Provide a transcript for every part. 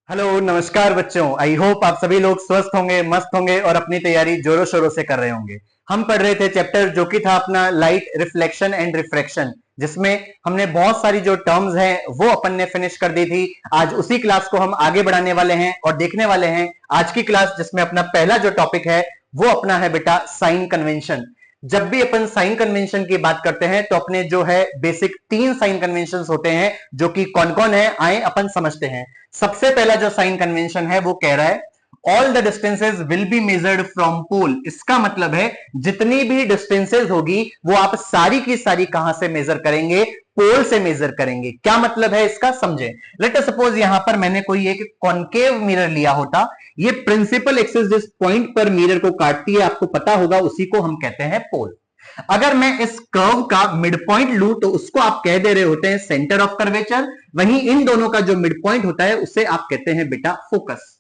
Hello नमस्कार बच्चों। I hope आप सभी लोग स्वस्थ होंगे, मस्त होंगे और अपनी तैयारी जोरों शोरों से कर रहे होंगे। हम पढ़ रहे थे चैप्टर जो कि था अपना लाइट रिफ्लेक्शन एंड रिफ्रैक्शन, जिसमें हमने बहुत सारी जो टर्म्स हैं वो अपन ने फिनिश कर दी थी। आज उसी क्लास को हम आगे बढ़ाने वाले हैं और देखने वाले हैं आज की क्लास, जिसमें अपना पहला जो टॉपिक है वो अपना है बेटा साइन कन्वेंशन। जब भी अपन साइन कन्वेंशन की बात करते हैं तो अपने जो है बेसिक 3 साइन कन्वेंशन होते हैं, जो कि कौन कौन है आए अपन समझते हैं। सबसे पहला जो साइन कन्वेंशन है वो कह रहा है all the distances will be measured from pole. इसका मतलब है जितनी भी डिस्टेंसेज होगी वो आप सारी की सारी कहां से मेजर करेंगे? पोल से मेजर करेंगे। क्या मतलब है इसका समझे। लेट अस सपोज यहां पर मैंने कोई एक कॉन्केव मिरर लिया होता। ये प्रिंसिपल एक्सिस जिस पॉइंट पर मिरर को काटती है आपको पता होगा, उसी को हम कहते हैं पोल। अगर मैं इस कर्व का मिड पॉइंट लूं तो उसको आप कह दे रहे होते हैं सेंटर ऑफ कर्वेचर। वहीं इन दोनों का जो मिड पॉइंट होता है उसे आप कहते हैं बेटा फोकस।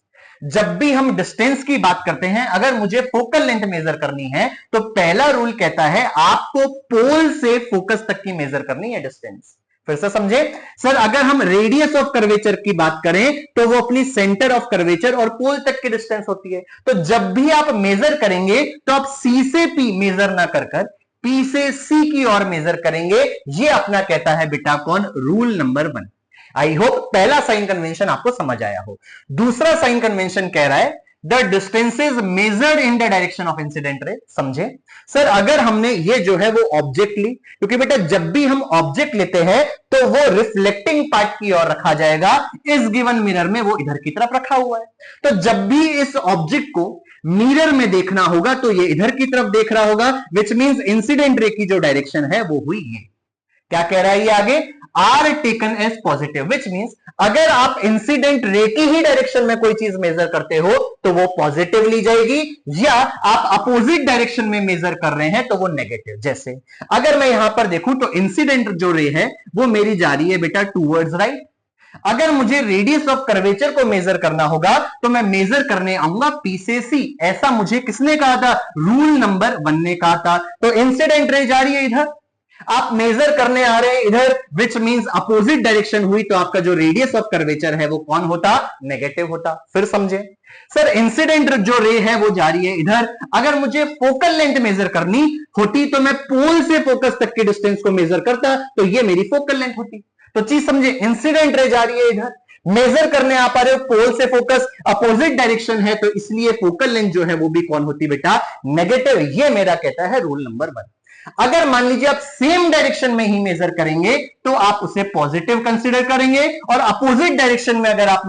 जब भी हम डिस्टेंस की बात करते हैं, अगर मुझे फोकल लेंथ मेजर करनी है तो पहला रूल कहता है आपको पोल से फोकस तक की मेजर करनी है डिस्टेंस। फिर से समझे सर, अगर हम रेडियस ऑफ कर्वेचर की बात करें तो वो अपनी सेंटर ऑफ कर्वेचर और पोल तक की डिस्टेंस होती है। तो जब भी आप मेजर करेंगे तो आप सी से पी मेजर ना कर पी से सी की ओर मेजर करेंगे। ये अपना कहता है बेटा कौन? Rule number 1। आई होप पहला साइन कन्वेंशन आपको समझ आया हो। दूसरा साइन कन्वेंशन कह रहा है the distances measured in the direction of incident ray. समझे सर, अगर हमने ये जो है वो ऑब्जेक्ट ली, क्योंकि बेटा जब भी हम ऑब्जेक्ट लेते हैं तो वो रिफ्लेक्टिंग पार्ट की ओर रखा जाएगा। इस गिवन मिरर में वो इधर की तरफ रखा हुआ है, तो जब भी इस ऑब्जेक्ट को मिरर में देखना होगा तो ये इधर की तरफ देख रहा होगा, विच मींस इंसिडेंट रे की जो डायरेक्शन है वो हुई ये। क्या कह रहा है ये आगे? Are taken as positive, which means अगर आप इंसिडेंट रे की ही डायरेक्शन में कोई चीज मेजर करते हो तो वो पॉजिटिव ली जाएगी, या आप अपोजिट डायरेक्शन में मेजर कर रहे हैं तो वो नेगेटिव। जैसे अगर मैं यहां पर देखूं तो इंसिडेंट जो रे है वो मेरी जा रही है बेटा टूवर्ड्स राइट। अगर मुझे रेडियस ऑफ कर्वेचर को मेजर करना होगा तो मैं मेजर करने आऊंगा पी से सी। ऐसा मुझे किसने कहा था? रूल नंबर 1 ने कहा था। तो इंसिडेंट रे जा रही है इधर, आप मेजर करने आ रहे हैं इधर, विच मींस अपोजिट डायरेक्शन हुई, तो आपका जो रेडियस ऑफ कर्वेचर है वो कौन होता? नेगेटिव होता। फिर समझे सर, इंसिडेंट जो रे है वो जा रही है इधर। अगर मुझे फोकल लेंथ मेजर करनी होती तो मैं पोल से फोकस तक के डिस्टेंस को मेजर करता, तो ये मेरी फोकल लेंथ होती। तो चीज समझे, इंसिडेंट रे जा रही है इधर, मेजर करने आ पा रहे हो पोल से फोकस, अपोजिट डायरेक्शन है तो इसलिए फोकल लेंथ जो है वो भी कौन होती बेटा? नेगेटिव। ये मेरा कहता है रूल नंबर 1। अगर मान लीजिए आप सेम डायरेक्शन में ही मेजर करेंगे तो आप उसे पॉजिटिव कंसीडर करेंगे, और अपोजिट डायरेक्शन में अगर आप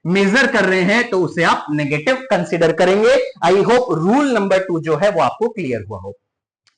मेजर कर रहे हैं तो उसे आप नेगेटिव कंसीडर करेंगे। आई होप रूल नंबर 2 जो है वो आपको क्लियर हुआ हो।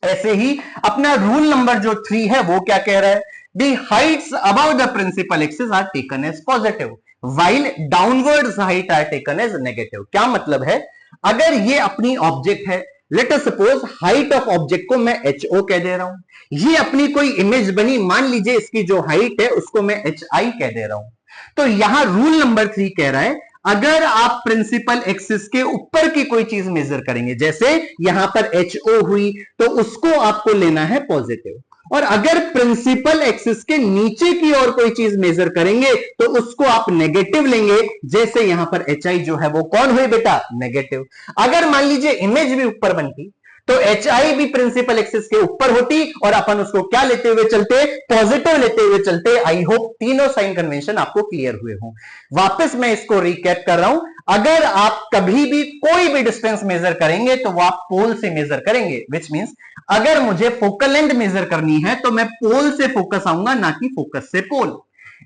ऐसे ही अपना रूल नंबर जो 3 है वो क्या कह रहा है? The heights above the principal axis are taken as positive, while downwards height are taken as negative. क्या मतलब है? अगर ये अपनी ऑब्जेक्ट है, let us suppose height of object को मैं HO कह दे रहा हूं। ये अपनी कोई इमेज बनी, मान लीजिए इसकी जो हाइट है उसको मैं HI कह दे रहा हूं। तो यहां रूल नंबर 3 कह रहा है अगर आप प्रिंसिपल एक्सिस के ऊपर की कोई चीज मेजर करेंगे, जैसे यहां पर HO हुई, तो उसको आपको लेना है पॉजिटिव। और अगर प्रिंसिपल एक्सिस के नीचे की ओर कोई चीज मेजर करेंगे तो उसको आप नेगेटिव लेंगे, जैसे यहां पर HI जो है वो कौन हुई बेटा? नेगेटिव। अगर मान लीजिए इमेज भी ऊपर बनती तो HI भी प्रिंसिपल एक्सिस के ऊपर होती और अपन उसको क्या लेते हुए चलते? पॉजिटिव लेते हुए चलते। आई होप तीनों साइन कन्वेंशन आपको क्लियर हुए हों। वापस मैं इसको रिकैप कर रहा हूं, अगर आप कभी भी कोई भी डिस्टेंस मेजर करेंगे तो वो आप पोल से मेजर करेंगे, विच मींस अगर मुझे फोकल लेंथ मेजर करनी है तो मैं पोल से फोकस आऊंगा, ना कि फोकस से पोल।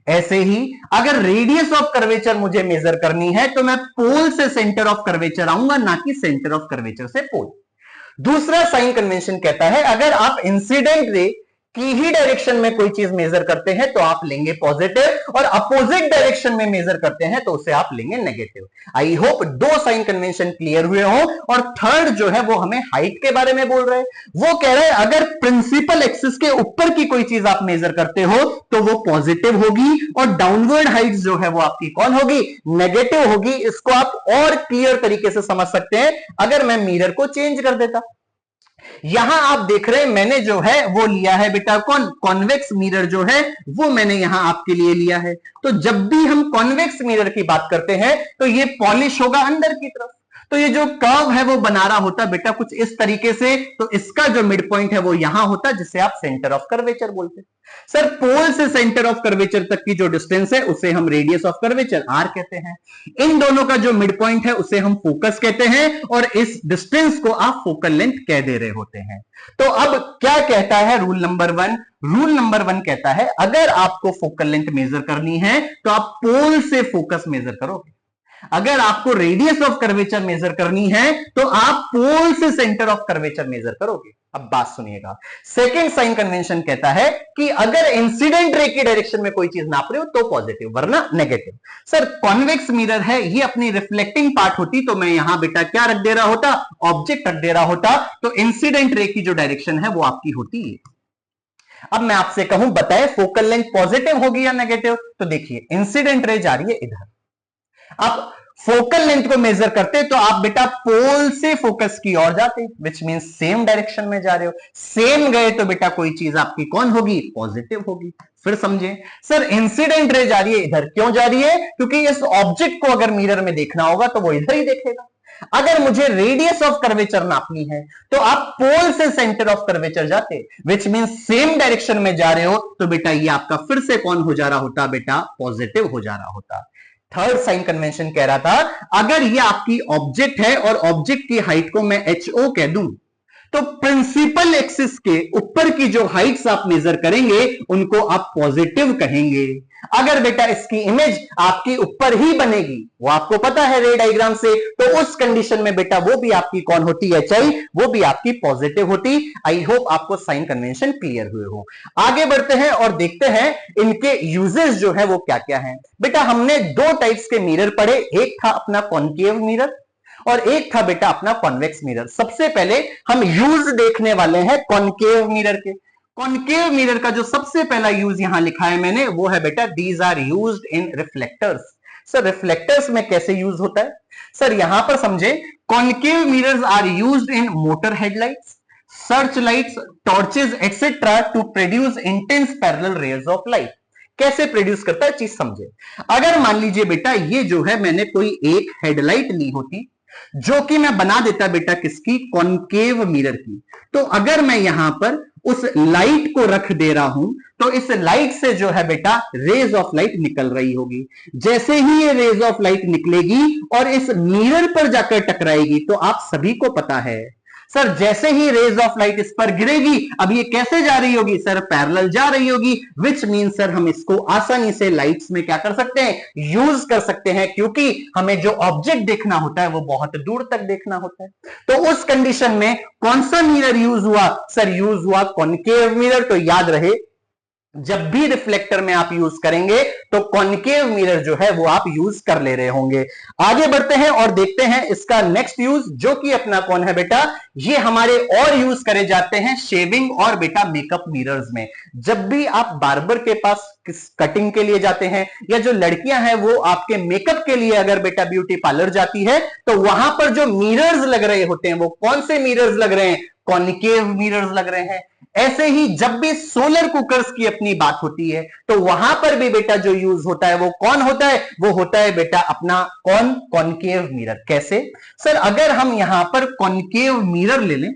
ऐसे ही अगर रेडियस ऑफ कर्वेचर मुझे मेजर करनी है तो मैं पोल से सेंटर ऑफ कर्वेचर आऊंगा, ना कि सेंटर ऑफ कर्वेचर से पोल। दूसरा साइन कन्वेंशन कहता है अगर आप इंसिडेंट रे की ही डायरेक्शन में कोई चीज मेजर करते हैं तो आप लेंगे पॉजिटिव, और अपोजिट डायरेक्शन में मेजर करते हैं तो उसे आप लेंगे negative. I hope 2 sign convention clear हुए हो। और थर्ड जो है वो हमें हाइट के बारे में बोल रहे हैं। वो कह रहे हैं अगर प्रिंसिपल एक्सिस के ऊपर की कोई चीज आप मेजर करते हो तो वो पॉजिटिव होगी, और डाउनवर्ड हाइट जो है वो आपकी कौन होगी? नेगेटिव होगी। इसको आप और क्लियर तरीके से समझ सकते हैं अगर मैं मिरर को चेंज कर देता। यहां आप देख रहे हैं मैंने जो है वो लिया है बेटा कौन, कॉन्वेक्स मिरर जो है वो मैंने यहां आपके लिए लिया है। तो जब भी हम कॉन्वेक्स मिरर की बात करते हैं तो ये पॉलिश होगा अंदर की तरफ, तो ये जो कर्व है वो बना रहा होता बेटा कुछ इस तरीके से, तो इसका जो मिड पॉइंट है वो यहां होता जिसे आप सेंटर ऑफ कर्वेचर बोलते हैं। सर पोल से सेंटर ऑफ कर्वेचर तक की जो डिस्टेंस है उसे हम रेडियस ऑफ कर्वेचर आर कहते हैं। इन दोनों का जो मिड पॉइंट है उसे हम फोकस कहते हैं और इस डिस्टेंस को आप फोकल लेंथ कह दे रहे होते हैं। तो अब क्या कहता है रूल नंबर 1, रूल नंबर 1 कहता है अगर आपको फोकल लेंथ मेजर करनी है तो आप पोल से फोकस मेजर करोगे, अगर आपको रेडियस ऑफ कर्वेचर मेजर करनी है तो आप पोल से सेंटर ऑफ कर्वेचर मेजर करोगे। अब बात सुनिएगा, सेकेंड साइन कन्वेंशन कहता है कि अगर इंसिडेंट रे की डायरेक्शन में कोई चीज नाप रहे हो तो पॉजिटिव वरना नेगेटिव। सर कॉन्वेक्स मिरर है, ये अपनी रिफ्लेक्टिंग पार्ट होती तो मैं यहां बेटा क्या रख दे रहा होता, ऑब्जेक्ट रख दे रहा होता, तो इंसिडेंट रे की जो डायरेक्शन है वो आपकी होती है। अब मैं आपसे कहूं बताए फोकल लेंथ पॉजिटिव होगी या नेगेटिव, तो देखिए इंसिडेंट रे जा रही है इधर, आप फोकल लेंथ को मेजर करते तो आप बेटा पोल से फोकस की ओर जाते, विच मीन सेम डायरेक्शन में जा रहे हो, सेम गए तो बेटा कोई चीज आपकी कौन होगी, पॉजिटिव होगी। फिर समझे, सर इंसिडेंट रे जा रही है इधर, क्यों जा रही है, क्योंकि इस ऑब्जेक्ट को अगर मिरर में देखना होगा तो वो इधर ही देखेगा। अगर मुझे रेडियस ऑफ कर्वेचर नापनी है तो आप पोल से सेंटर ऑफ कर्वेचर जाते, विच मीन सेम डायरेक्शन में जा रहे हो, तो बेटा ये आपका फिर से कौन हो जा रहा होता, बेटा पॉजिटिव हो जा रहा होता। थर्ड साइन कन्वेंशन कह रहा था अगर ये आपकी ऑब्जेक्ट है और ऑब्जेक्ट की हाइट को मैं HO कह दूं तो प्रिंसिपल एक्सिस के ऊपर की जो हाइट्स आप मेजर करेंगे उनको आप पॉजिटिव कहेंगे। अगर बेटा इसकी इमेज आपकी ऊपर ही बनेगी, वो आपको पता है रे डायग्राम से, तो उस कंडीशन में बेटा वो भी आपकी कौन होती है, HI, वो भी आपकी पॉजिटिव होती। आई होप आपको साइन कन्वेंशन क्लियर हुए हो। आगे बढ़ते हैं और देखते हैं इनके यूजेस जो है वो क्या क्या है। बेटा हमने दो टाइप्स के मिरर पढ़े, एक था अपना कॉन्केव मिरर और एक था बेटा अपना कॉन्वेक्स मिरर। सबसे पहले हम यूज देखने वाले हैं कॉन्केव मिरर के। कॉन्केव मिरर का जो सबसे पहला यूज यहां लिखा है मैंने वो है बेटा these are used in reflectors. Sir reflectors में कैसे यूज होता है, सर यहां पर समझे, concave mirrors are used in motor headlights, search lights, torches etcetera to produce intense parallel rays of light. कैसे प्रोड्यूस करता है चीज समझे। अगर मान लीजिए बेटा ये जो है मैंने कोई एक हेडलाइट ली होती जो कि मैं बना देता बेटा किसकी, कॉन्केव मिरर की, तो अगर मैं यहां पर उस लाइट को रख दे रहा हूं तो इस लाइट से जो है बेटा रेज ऑफ लाइट निकल रही होगी। जैसे ही ये रेज ऑफ लाइट निकलेगी और इस मिरर पर जाकर टकराएगी तो आप सभी को पता है सर जैसे ही रेज ऑफ लाइट इस पर गिरेगी, अब ये कैसे जा रही होगी, सर पैरेलल जा रही होगी, विच मीन सर हम इसको आसानी से लाइट्स में क्या कर सकते हैं, यूज कर सकते हैं, क्योंकि हमें जो ऑब्जेक्ट देखना होता है वो बहुत दूर तक देखना होता है। तो उस कंडीशन में कौन सा मिरर यूज हुआ, सर यूज हुआ कॉन्केव मिरर। तो याद रहे जब भी रिफ्लेक्टर में आप यूज करेंगे तो कॉन्केव मिरर जो है वो आप यूज कर ले रहे होंगे। आगे बढ़ते हैं और देखते हैं इसका नेक्स्ट यूज, जो कि अपना कौन है बेटा, ये हमारे और यूज करे जाते हैं शेविंग और बेटा मेकअप मिरर्स में। जब भी आप बार्बर के पास कटिंग के लिए जाते हैं या जो लड़कियां हैं वो आपके मेकअप के लिए अगर बेटा ब्यूटी पार्लर जाती है तो वहां पर जो मिरर्स लग रहे होते हैं वो कौन से मिरर्स लग रहे हैं, कॉन्केव मिरर्स लग रहे हैं। ऐसे ही जब भी सोलर कुकर्स की अपनी बात होती है तो वहां पर भी बेटा जो यूज होता है वो कौन होता है, वो होता है बेटा अपना कौन, कॉन्केव मिरर। कैसे, सर अगर हम यहां पर कॉन्केव मिरर ले लें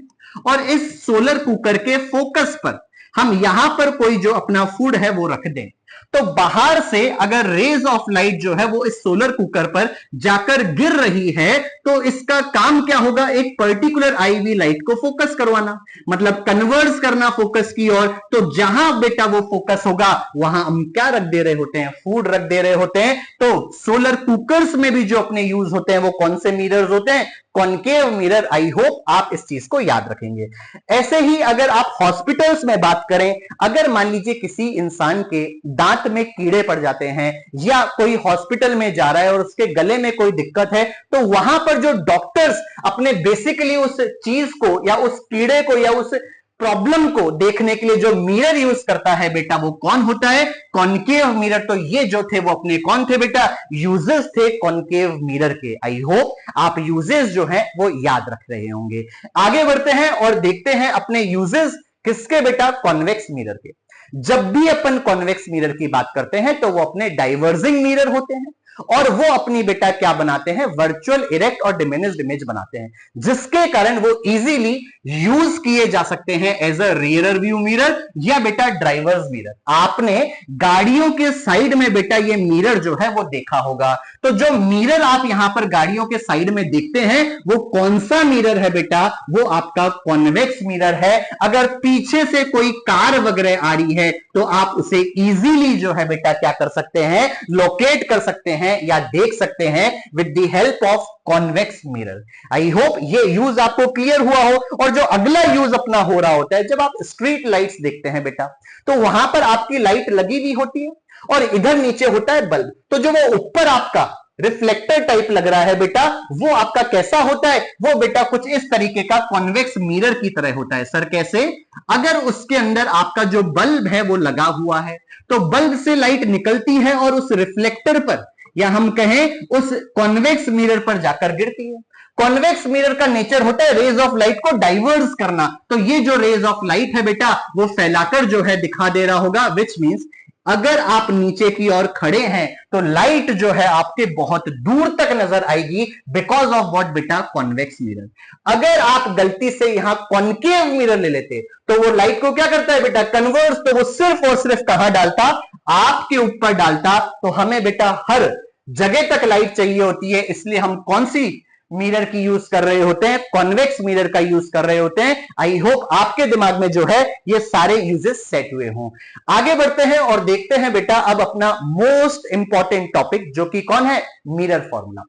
और इस सोलर कुकर के फोकस पर हम यहां पर कोई जो अपना फूड है वो रख दें तो बाहर से अगर रेज ऑफ लाइट जो है वो इस सोलर कुकर पर जाकर गिर रही है तो इसका काम क्या होगा, एक पर्टिकुलर आईवी लाइट को फोकस करवाना, मतलब कन्वर्स करना फोकस की ओर। तो जहां बेटा वो फोकस होगा वहां हम क्या रख दे रहे होते हैं, फूड रख दे रहे होते हैं। तो सोलर कुकर्स में भी जो अपने यूज होते हैं वो कौन से मिरर्स होते हैं, कॉन्केव मिरर। आई होप आप इस चीज को याद रखेंगे। ऐसे ही अगर आप हॉस्पिटल्स में बात करें, अगर मान लीजिए किसी इंसान के दांत में कीड़े पड़ जाते हैं या कोई हॉस्पिटल में जा रहा है और उसके गले में कोई दिक्कत है तो वहां पर जो डॉक्टर्स अपने बेसिकली उस चीज को या उस कीड़े को या उस प्रॉब्लम को देखने के लिए जो मिरर यूज करता है बेटा वो कौन होता है? Concave mirror. तो ये जो थे वो अपने कौन थे बेटा? यूजेस थे कॉनकेव मिरर के। आई होप आप यूजेस जो है वो याद रख रहे होंगे। आगे बढ़ते हैं और देखते हैं अपने यूजेस किसके बेटा? कॉन्वेक्स मिरर के। जब भी अपन कॉन्वेक्स मिरर की बात करते हैं तो वो अपने डाइवर्जिंग मिरर होते हैं और वो अपनी बेटा क्या बनाते हैं? वर्चुअल इरेक्ट और डिमिनिश्ड इमेज बनाते हैं, जिसके कारण वो इजीली यूज किए जा सकते हैं as a rear view mirror या बेटा ड्राइवर्स मिरर। आपने गाड़ियों के साइड में बेटा ये मिरर जो है वो देखा होगा। तो जो मिरर आप यहां पर गाड़ियों के साइड में देखते हैं वो कौन सा मिरर है बेटा? वो आपका कॉन्वेक्स मिरर है। अगर पीछे से कोई कार वगैरह आ रही है तो आप उसे इजीली जो है बेटा क्या कर सकते हैं? लोकेट कर सकते हैं या देख सकते हैं with the help of convex mirror. I hope ये यूज आपको क्लियर हुआ हो। और जो अगला यूज अपना हो रहा होता है, जब आप स्ट्रीट लाइट्स देखते हैं बेटा तो वहां पर आपकी लाइट लगी हुई होती है और इधर नीचे होता है बल्ब। तो जो वो ऊपर आपका रिफ्लेक्टर टाइप लग रहा है बेटा वो आपका कैसा होता है? वो बेटा कुछ इस तरीके का कॉन्वेक्स मिरर की तरह होता है। सर कैसे? अगर उसके अंदर आपका जो बल्ब है वो लगा हुआ है तो बल्ब से लाइट निकलती है और उस रिफ्लेक्टर पर या हम कहें उस कॉन्वेक्स मिरर पर जाकर गिरती है। कॉन्वेक्स मिरर का नेचर होता है रेज ऑफ लाइट को डाइवर्स करना। तो ये जो रेज ऑफ लाइट है बेटा वो फैलाकर जो है दिखा दे रहा होगा, विच मींस अगर आप नीचे की ओर खड़े हैं तो लाइट जो है आपके बहुत दूर तक नजर आएगी बिकॉज ऑफ व्हाट बेटा? Convex mirror. अगर आप गलती से यहां कॉनकेव मिरर ले लेते तो वो लाइट को क्या करता है बेटा? कन्वर्स। तो वो सिर्फ और सिर्फ कहां डालता? आपके ऊपर डालता। तो हमें बेटा हर जगह तक लाइट चाहिए होती है, इसलिए हम कौन सी मिरर की यूज कर रहे होते हैं? कॉन्वेक्स मिरर का यूज कर रहे होते हैं। आई होप आपके दिमाग में जो है ये सारे यूजेस सेट हुए हों। आगे बढ़ते हैं और देखते हैं बेटा अब अपना मोस्ट इंपॉर्टेंट टॉपिक, जो कि कौन है? Mirror formula.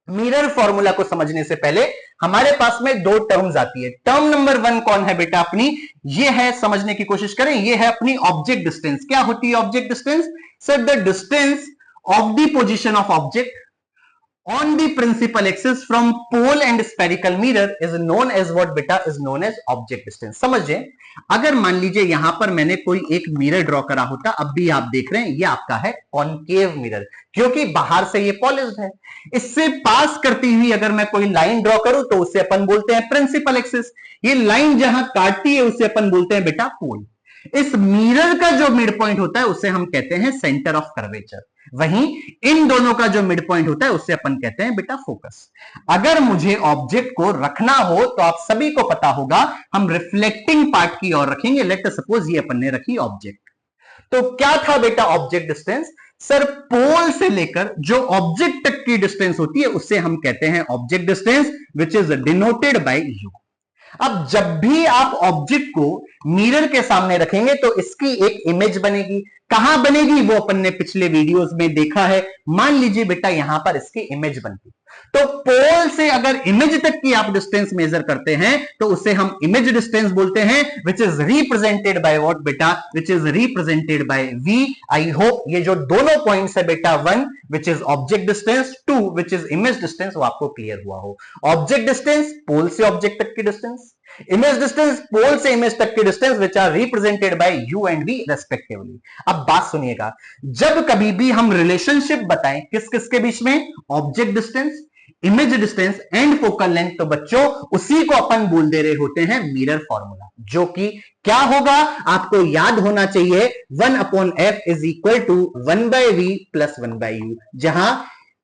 मिरर फॉर्मूला को समझने से पहले हमारे पास में दो टर्म्स आती है। टर्म नंबर 1 कौन है बेटा अपनी? ये है, समझने की कोशिश करें, ये है अपनी ऑब्जेक्ट डिस्टेंस। क्या होती है object distance? Sir the distance of the position of object on the principal axis from pole and spherical mirror is known as what beta? is known as object distance। समझिए, अगर मान लीजिए यहां पर मैंने कोई एक मिरर ड्रॉ करा होता, अब भी आप देख रहे हैं ये आपका है कॉनकेव मिरर, क्योंकि बाहर से ये पॉलिश्ड है। इससे पास करती हुई अगर मैं कोई लाइन ड्रॉ करूं तो उसे अपन बोलते हैं प्रिंसिपल एक्सिस। ये लाइन जहां काटती है उसे अपन बोलते हैं बेटा पोल। इस मिरर का जो मिड पॉइंट होता है उसे हम कहते हैं सेंटर ऑफ कर्वेचर। वहीं इन दोनों का जो मिड पॉइंट होता है उससे अपन कहते हैं बेटा फोकस। अगर मुझे ऑब्जेक्ट को रखना हो तो आप सभी को पता होगा हम रिफ्लेक्टिंग पार्ट की ओर रखेंगे। लेट अस सपोज ये अपन ने रखी ऑब्जेक्ट, तो क्या था बेटा ऑब्जेक्ट डिस्टेंस? सर पोल से लेकर जो ऑब्जेक्ट तक की डिस्टेंस होती है उससे हम कहते हैं object distance, which is denoted by you. अब जब भी आप ऑब्जेक्ट को मिरर के सामने रखेंगे तो इसकी एक इमेज बनेगी। कहां बनेगी? वो अपन ने पिछले वीडियोस में देखा है। मान लीजिए बेटा यहां पर इसकी इमेज बनती, तो पोल से अगर इमेज तक की आप डिस्टेंस मेजर करते हैं तो उसे हम इमेज डिस्टेंस बोलते हैं, which is represented by what बेटा? Which is represented by V. I hope ये जो दोनों पॉइंट्स है बेटा, 1 which is object distance, 2 which is image distance, वो आपको क्लियर हुआ हो। ऑब्जेक्ट डिस्टेंस पोल से ऑब्जेक्ट तक की डिस्टेंस, इमेज डिस्टेंस पोल से इमेज तक की distance, which are represented by u and v respectively. अब बात सुनिएगा, जब कभी भी हम रिलेशनशिप बताएं किस किस के बीच में? Object distance, image distance and focal length, तो बच्चों उसी को अपन बोल दे रहे होते हैं मिरर फॉर्मूला, जो कि क्या होगा आपको याद होना चाहिए, 1/f is equal to 1/v plus 1/u, जहां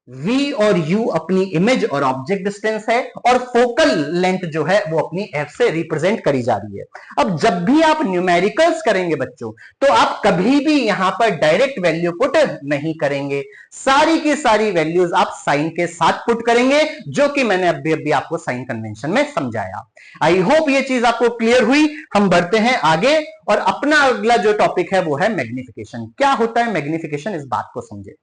v और u अपनी इमेज और ऑब्जेक्ट डिस्टेंस है और फोकल लेंथ जो है वो अपनी f से रिप्रेजेंट करी जा रही है। अब जब भी आप न्यूमेरिकल्स करेंगे बच्चों तो आप कभी भी यहां पर डायरेक्ट वैल्यू पुट नहीं करेंगे, सारी की सारी वैल्यूज आप साइन के साथ पुट करेंगे, जो कि मैंने अभी आपको साइन कन्वेंशन में समझाया। आई होप ये चीज आपको क्लियर हुई। हम बढ़ते हैं आगे और अपना अगला जो टॉपिक है वो है मैग्निफिकेशन। क्या होता है मैग्निफिकेशन, इस बात को समझे।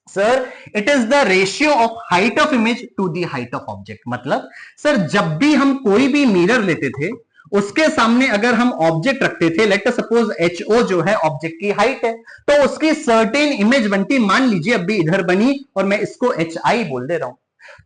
Sir it is the ratio of height of image to the height of object. मतलब सर जब भी हम कोई भी मिरर लेते थे उसके सामने अगर हम ऑब्जेक्ट रखते थे, लेट सपोज HO जो है ऑब्जेक्ट की हाइट है, तो उसकी सर्टेन इमेज बनती। मान लीजिए अभी इधर बनी और मैं इसको HI बोल दे रहा हूं,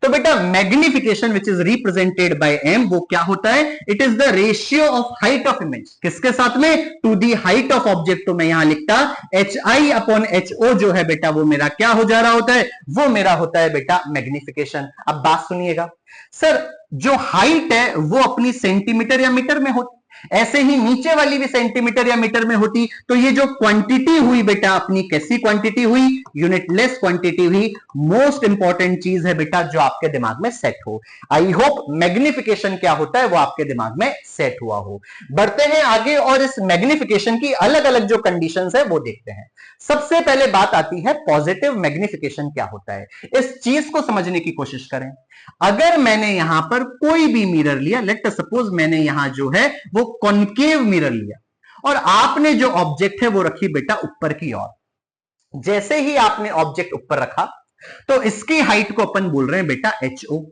तो बेटा magnification which is represented by m वो क्या होता है? It is the ratio of height of image, किसके साथ में? To the height of object. तो मैं यहां लिखता HI/HO जो है बेटा वो मेरा क्या हो जा रहा होता है? वो मेरा होता है बेटा मैग्निफिकेशन। अब बात सुनिएगा सर, जो हाइट है वो अपनी सेंटीमीटर या मीटर में होती, ऐसे ही नीचे वाली भी सेंटीमीटर या मीटर में होती, तो ये जो क्वांटिटी हुई बेटा अपनी कैसी क्वांटिटी हुई? यूनिटलेस क्वांटिटी हुई। मोस्ट इंपॉर्टेंट चीज है बेटा जो आपके दिमाग में सेट हो। आई होप मैग्निफिकेशन क्या होता है वो आपके दिमाग में सेट हुआ हो। बढ़ते हैं आगे और इस मैग्निफिकेशन की अलग अलग जो कंडीशंस है वो देखते हैं। सबसे पहले बात आती है पॉजिटिव मैग्निफिकेशन क्या होता है। इस चीज को समझने की कोशिश करें। अगर मैंने यहां पर कोई भी मिरर लिया, लेट सपोज मैंने यहां जो है वो कॉन्केव मिरर लिया और आपने जो ऑब्जेक्ट है वो रखी बेटा ऊपर की ओर। जैसे ही आपने ऑब्जेक्ट ऊपर रखा तो इसकी हाइट को अपन बोल रहे हैं बेटा HO।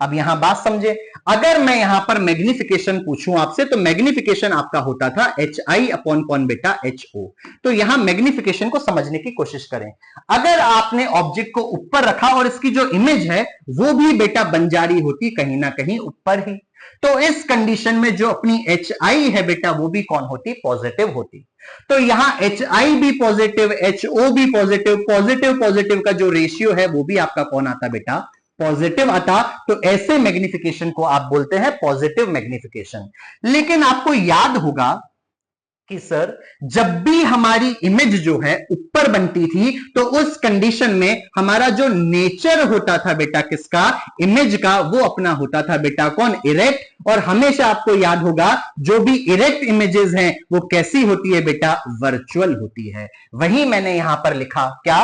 अब यहां बात समझे, अगर मैं यहां पर मैग्निफिकेशन पूछूं आपसे तो मैग्निफिकेशन आपका होता था HI अपॉन कौन बेटा? HO। तो यहां मैग्निफिकेशन को समझने की कोशिश करें। अगर आपने ऑब्जेक्ट को ऊपर रखा और इसकी जो इमेज है वो भी बेटा बंजारी होती कहीं ना कहीं ऊपर ही, तो इस कंडीशन में जो अपनी HI है बेटा वो भी कौन होती? पॉजिटिव होती। तो यहां HI भी पॉजिटिव, HO भी पॉजिटिव, पॉजिटिव पॉजिटिव का जो रेशियो है वो भी आपका कौन आता बेटा? पॉजिटिव आता। तो ऐसे मैग्निफिकेशन को आप बोलते हैं पॉजिटिव मैग्निफिकेशन। लेकिन आपको याद होगा कि सर जब भी हमारी इमेज जो है ऊपर बनती थी तो उस कंडीशन में हमारा जो नेचर होता था बेटा किसका? इमेज का, वो अपना होता था बेटा कौन? इरेक्ट। और हमेशा आपको याद होगा जो भी इरेक्ट इमेजेस हैं वो कैसी होती है बेटा? वर्चुअल होती है। वही मैंने यहां पर लिखा क्या?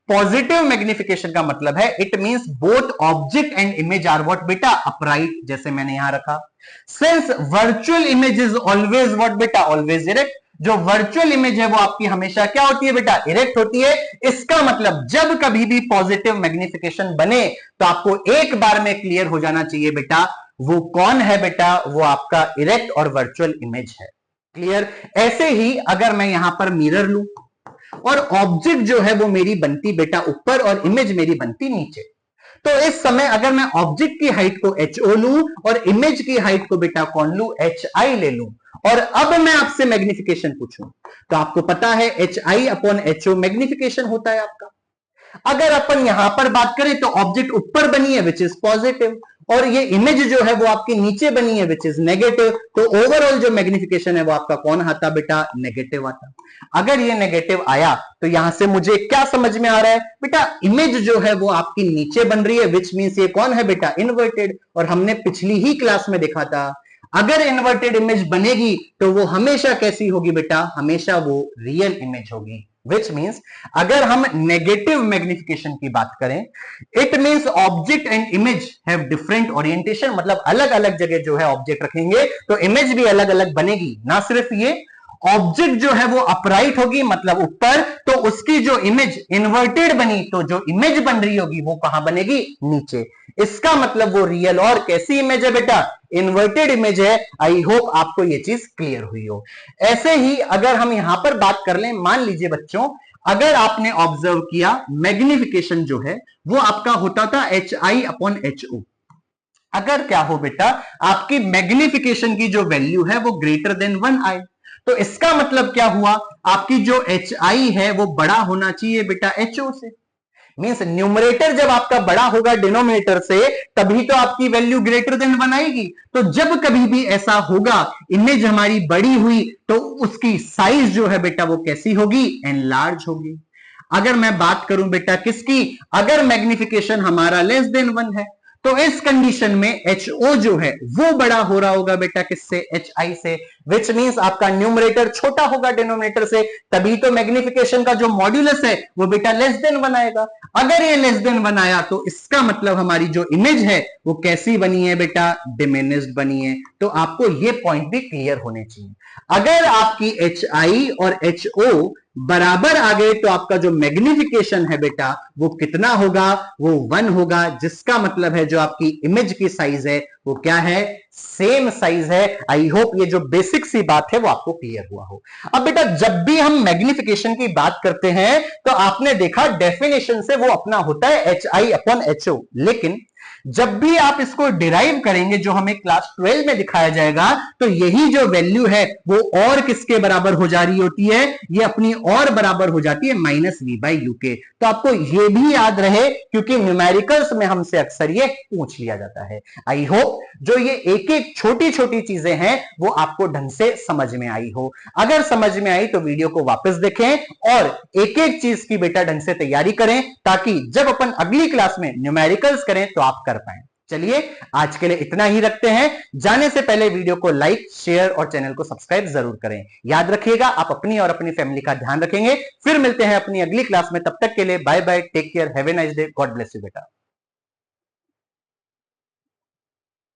पॉजिटिव मैग्निफिकेशन का मतलब है it means both object and image are what बेटा? अपराइट, जैसे मैंने यहां रखा। Since virtual image is always what बेटा? Always erect. जो वर्चुअल इमेज है वो आपकी हमेशा क्या होती है बेटा? इरेक्ट होती है। इसका मतलब जब कभी भी पॉजिटिव मैग्निफिकेशन बने तो आपको एक बार में क्लियर हो जाना चाहिए बेटा वो कौन है बेटा? वो आपका इरेक्ट और वर्चुअल इमेज है। क्लियर? ऐसे ही अगर मैं यहां पर मिरर लूं और ऑब्जेक्ट जो है वो मेरी बनती बेटा ऊपर और इमेज मेरी बनती नीचे, तो इस समय अगर मैं ऑब्जेक्ट की हाइट को HO लूं और इमेज की हाइट को बेटा कौन लूं? HI ले लूं, और अब मैं आपसे मैग्निफिकेशन पूछूं तो आपको पता है HI अपॉन HO मैग्निफिकेशन होता है आपका। अगर अपन यहां पर बात करें तो ऑब्जेक्ट ऊपर बनी है विच इज पॉजिटिव और ये इमेज जो है वो आपकी नीचे बनी है विच इज नेगेटिव, तो ओवरऑल जो मैग्निफिकेशन है वो आपका कौन आता बेटा? नेगेटिव आता। अगर ये नेगेटिव आया तो यहां से मुझे क्या समझ में आ रहा है बेटा? इमेज जो है वो आपकी नीचे बन रही है विच मींस ये कौन है बेटा? इन्वर्टेड। और हमने पिछली ही क्लास में देखा था अगर इन्वर्टेड इमेज बनेगी तो वो हमेशा कैसी होगी बेटा? हमेशा वो रियल इमेज होगी। विच मीन्स अगर हम नेगेटिव मैग्निफिकेशन की बात करें it means object and image have different orientation, मतलब अलग अलग जगह जो है ऑब्जेक्ट रखेंगे तो इमेज भी अलग अलग बनेगी। ना सिर्फ ये, ऑब्जेक्ट जो है वो अपराइट होगी मतलब ऊपर, तो उसकी जो इमेज इन्वर्टेड बनी तो जो इमेज बन रही होगी वो कहां बनेगी? नीचे। इसका मतलब वो रियल और कैसी इमेज है बेटा? इन्वर्टेड इमेज है। आई होप आपको ये चीज क्लियर हुई हो। ऐसे ही अगर हम यहां पर बात कर लें, मान लीजिए बच्चों अगर आपने ऑब्जर्व किया मैग्निफिकेशन जो है वो आपका होता था HI अपॉन HO। अगर क्या हो बेटा आपकी मैग्निफिकेशन की जो वैल्यू है वो ग्रेटर देन 1 आए तो इसका मतलब क्या हुआ? आपकी जो HI है वो बड़ा होना चाहिए बेटा HO से। मींस न्यूमरेटर जब आपका बड़ा होगा डिनोमिनेटर से तभी तो आपकी वैल्यू ग्रेटर देन 1 आएगी। तो जब कभी भी ऐसा होगा इमेज हमारी बड़ी हुई तो उसकी साइज जो है बेटा वो कैसी होगी? एनलार्ज होगी। अगर मैं बात करूं बेटा किसकी? अगर मैग्निफिकेशन हमारा लेस देन 1 है तो इस कंडीशन में HO जो है वो बड़ा हो रहा होगा बेटा किससे? HI से। विच मींस आपका न्यूमरेटर छोटा होगा डिनोमिनेटर से, तभी तो मैग्निफिकेशन का जो मॉड्यूलस है वो बेटा लेस देन 1 आएगा। अगर ये लेस देन 1 आया तो इसका मतलब हमारी जो इमेज है वो कैसी बनी है बेटा? डिमिनिश्ड बनी है। तो आपको ये पॉइंट भी क्लियर होने चाहिए। अगर आपकी HI और HO बराबर आ गए तो आपका जो मैग्निफिकेशन है बेटा वो कितना होगा, वो 1 होगा, जिसका मतलब है जो आपकी इमेज की साइज है वो क्या है, सेम साइज है। आई होप ये जो बेसिक सी बात है वो आपको क्लियर हुआ हो। अब बेटा जब भी हम मैग्निफिकेशन की बात करते हैं तो आपने देखा डेफिनेशन से वो अपना होता है HI/HO, लेकिन जब भी आप इसको डिराइव करेंगे जो हमें क्लास 12 में दिखाया जाएगा तो यही जो वैल्यू है वो और किसके बराबर हो जा रही होती है, ये अपनी और बराबर हो जाती है -v/u के। तो आपको ये भी याद रहे क्योंकि न्यूमेरिकल्स में हमसे अक्सर ये पूछ लिया जाता है। आई होप जो ये एक एक छोटी छोटी चीजें हैं वो आपको ढंग से समझ में आई हो। अगर समझ में आई तो वीडियो को वापस देखें और एक एक चीज की बेटा ढंग से तैयारी करें ताकि जब अपन अगली क्लास में न्यूमेरिकल्स करें तो आप कर पाए। चलिए आज के लिए इतना ही रखते हैं। जाने से पहले वीडियो को लाइक, शेयर और चैनल को सब्सक्राइब जरूर करें। याद रखिएगा आप अपनी और अपनी फैमिली का ध्यान रखेंगे। फिर मिलते हैं अपनी अगली क्लास में, तब तक के लिए bye bye, take care, have a nice day, God bless you बेटा।